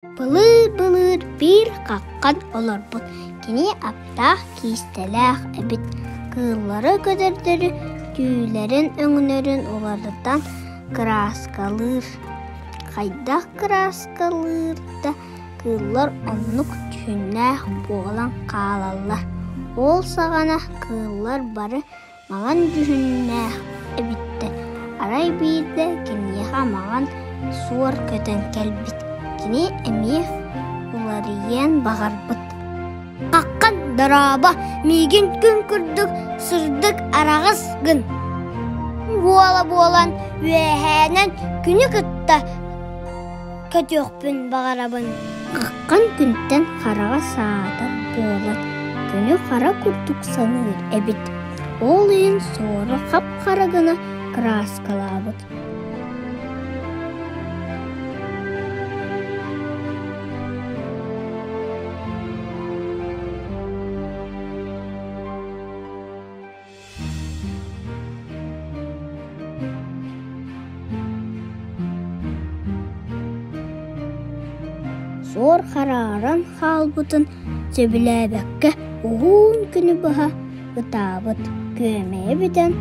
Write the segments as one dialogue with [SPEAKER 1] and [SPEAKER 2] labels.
[SPEAKER 1] Былыр-былыр bir қаққан оларбыт. Кені аптақ кейстеләқ әбіт. Кыллары көдердері түйілерін өңінерін олардан краскалыр. Қайдақ краскалыр да кыллар оннық түйіннәқ болан қалалар. Ол сағана кыллар бары маған түйіннәқ әбітті. Арай бейді кенеға маған суар көтен кәлбіт. Кені әме улариян бағарбыт. Қаққан дараба меген күн күрдік сырдық арағыз гын. Буала болан өәхәнен күні күтті көтөқпін бағарабын. Қаққан күнттен қараға саатар болан күні қара күрдік саныр әбіт. Ол ең соры қап қарағына краскалабыт. Зор қараран қалбытын сөбіләбәкке оғын күні бұға ұтабыт. Көмей бітен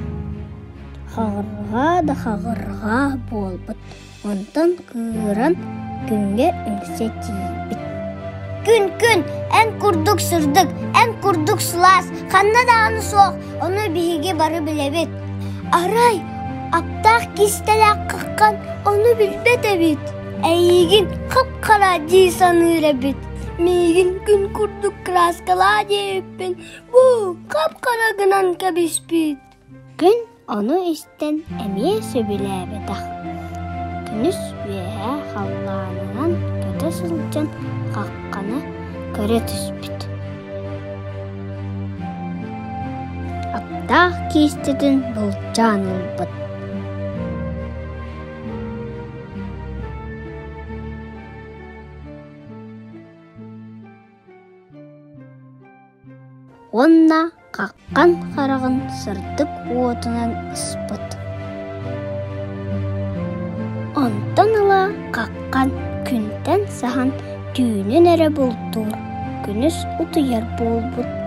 [SPEAKER 1] қағырға болбыт. Онтан кыран күнге үңсе тейбіт. Күн, ән күрдік сұрдық, ән күрдік сұлас. Қанна дағаны соқ, оны бігі бары білебет. Арай, аптақ кестеләк қыққан, оны білбет әбет. Әйгін қап-қара дей саныр әбет. Мейгін күн күрдік краскала дейіппен. Бұл қап-қара гынан кәбеспет. Күн оны істен әме сөбілі әбетақ. Күніс өйә қалланынан көті сылчан қаққаны көре түспет. Аптақ кестеден бұл жаныл бұт. Онна қаққан қарағын сырдық отынан ұспыт. Онтан ала қаққан күнтен саған түйінен әрі болдыр. Күніс ұтыяр болбыт.